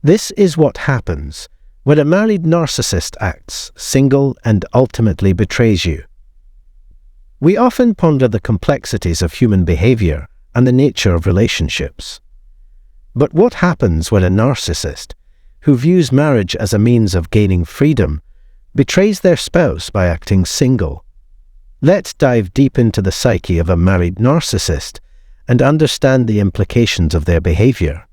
This is what happens when a married narcissist acts single and ultimately betrays you. We often ponder the complexities of human behavior and the nature of relationships. But what happens when a narcissist, who views marriage as a means of gaining freedom, betrays their spouse by acting single? Let's dive deep into the psyche of a married narcissist and understand the implications of their behavior.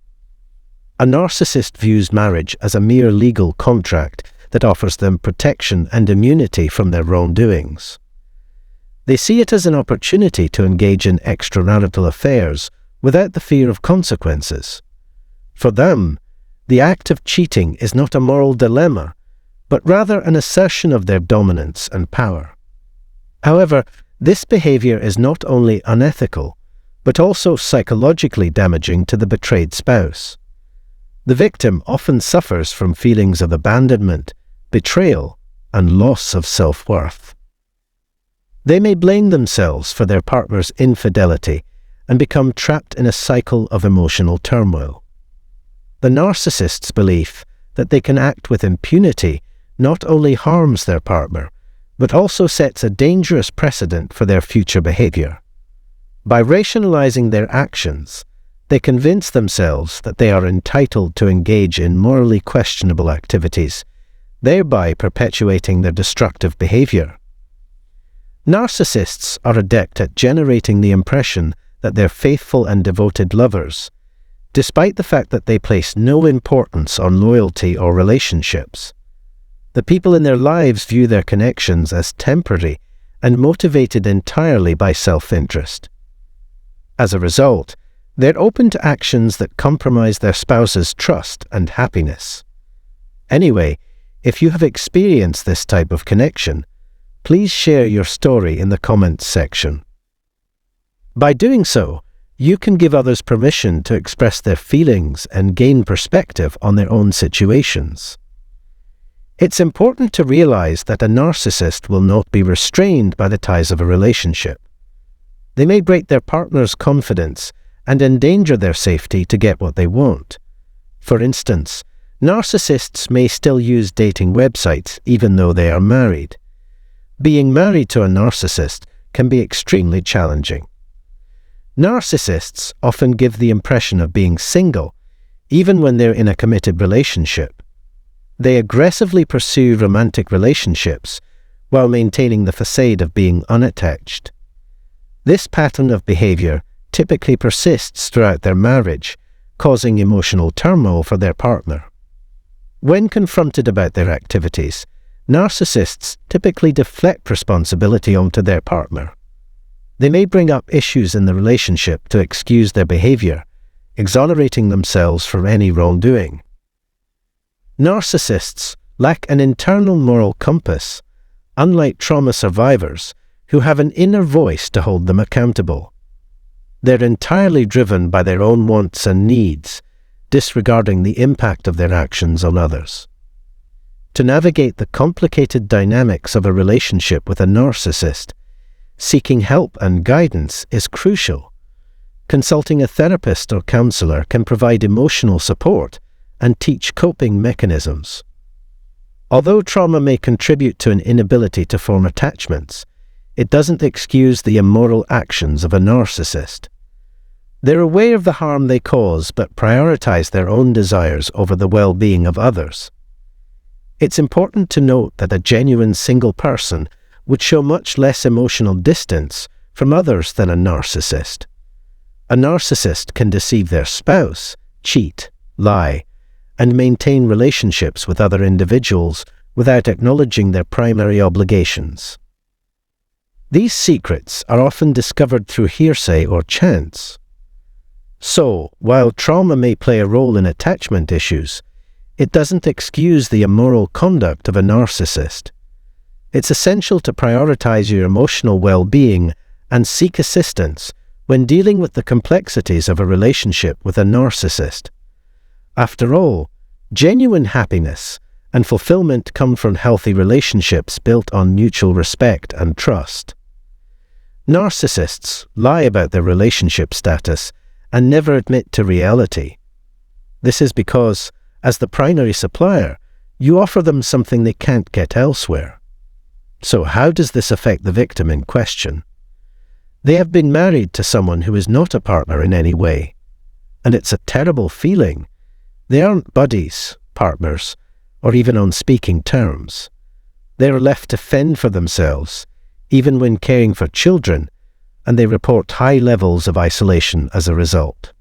A narcissist views marriage as a mere legal contract that offers them protection and immunity from their wrongdoings. They see it as an opportunity to engage in extramarital affairs without the fear of consequences. For them, the act of cheating is not a moral dilemma, but rather an assertion of their dominance and power. However, this behavior is not only unethical, but also psychologically damaging to the betrayed spouse. The victim often suffers from feelings of abandonment, betrayal, and loss of self-worth. They may blame themselves for their partner's infidelity and become trapped in a cycle of emotional turmoil. The narcissist's belief that they can act with impunity not only harms their partner, but also sets a dangerous precedent for their future behavior. By rationalizing their actions, they convince themselves that they are entitled to engage in morally questionable activities, thereby perpetuating their destructive behavior. Narcissists are adept at generating the impression that they're faithful and devoted lovers, despite the fact that they place no importance on loyalty or relationships. The people in their lives view their connections as temporary and motivated entirely by self-interest. As a result, they're open to actions that compromise their spouse's trust and happiness. Anyway, if you have experienced this type of connection, please share your story in the comments section. By doing so, you can give others permission to express their feelings and gain perspective on their own situations. It's important to realize that a narcissist will not be restrained by the ties of a relationship. They may break their partner's confidence and endanger their safety to get what they want. For instance, narcissists may still use dating websites even though they are married. Being married to a narcissist can be extremely challenging. Narcissists often give the impression of being single, even when they're in a committed relationship. They aggressively pursue romantic relationships while maintaining the facade of being unattached. This pattern of behavior typically persists throughout their marriage, causing emotional turmoil for their partner. When confronted about their activities, narcissists typically deflect responsibility onto their partner. They may bring up issues in the relationship to excuse their behavior, exonerating themselves from any wrongdoing. Narcissists lack an internal moral compass, unlike trauma survivors who have an inner voice to hold them accountable. They're entirely driven by their own wants and needs, disregarding the impact of their actions on others. To navigate the complicated dynamics of a relationship with a narcissist, seeking help and guidance is crucial. Consulting a therapist or counselor can provide emotional support and teach coping mechanisms. Although trauma may contribute to an inability to form attachments, it doesn't excuse the immoral actions of a narcissist. They're aware of the harm they cause but prioritize their own desires over the well-being of others. It's important to note that a genuine single person would show much less emotional distance from others than a narcissist. A narcissist can deceive their spouse, cheat, lie, and maintain relationships with other individuals without acknowledging their primary obligations. These secrets are often discovered through hearsay or chance. So, while trauma may play a role in attachment issues, it doesn't excuse the immoral conduct of a narcissist. It's essential to prioritize your emotional well-being and seek assistance when dealing with the complexities of a relationship with a narcissist. After all, genuine happiness and fulfillment come from healthy relationships built on mutual respect and trust. Narcissists lie about their relationship status and never admit to reality. This is because, As the primary supplier, you offer them something they can't get elsewhere. So how does this affect the victim in question? They have been married to someone who is not a partner in any way, and it's a terrible feeling. They aren't buddies, partners, or even on speaking terms. They are left to fend for themselves, even when caring for children, and they report high levels of isolation as a result.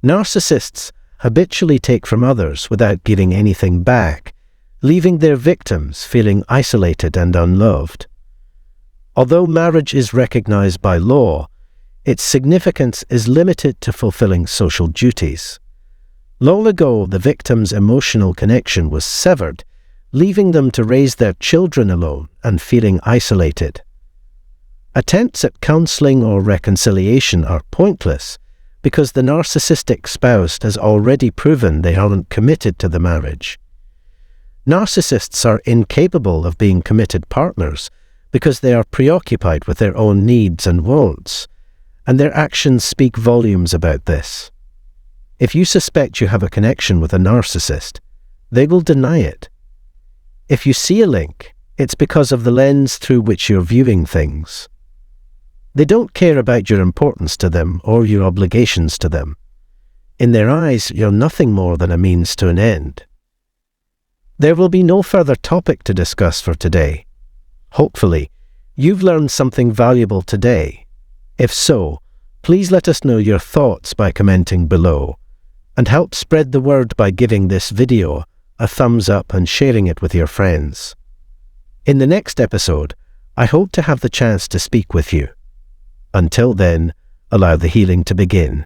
Narcissists habitually take from others without giving anything back, leaving their victims feeling isolated and unloved. Although marriage is recognized by law, its significance is limited to fulfilling social duties. Long ago, the victim's emotional connection was severed, leaving them to raise their children alone and feeling isolated. Attempts at counseling or reconciliation are pointless because the narcissistic spouse has already proven they aren't committed to the marriage. Narcissists are incapable of being committed partners because they are preoccupied with their own needs and wants, and their actions speak volumes about this. If you suspect you have a connection with a narcissist, they will deny it. If you see a link, it's because of the lens through which you're viewing things. They don't care about your importance to them or your obligations to them. In their eyes, you're nothing more than a means to an end. There will be no further topic to discuss for today. Hopefully, you've learned something valuable today. If so, please let us know your thoughts by commenting below, and help spread the word by giving this video a thumbs up and sharing it with your friends. In the next episode, I hope to have the chance to speak with you. Until then, allow the healing to begin.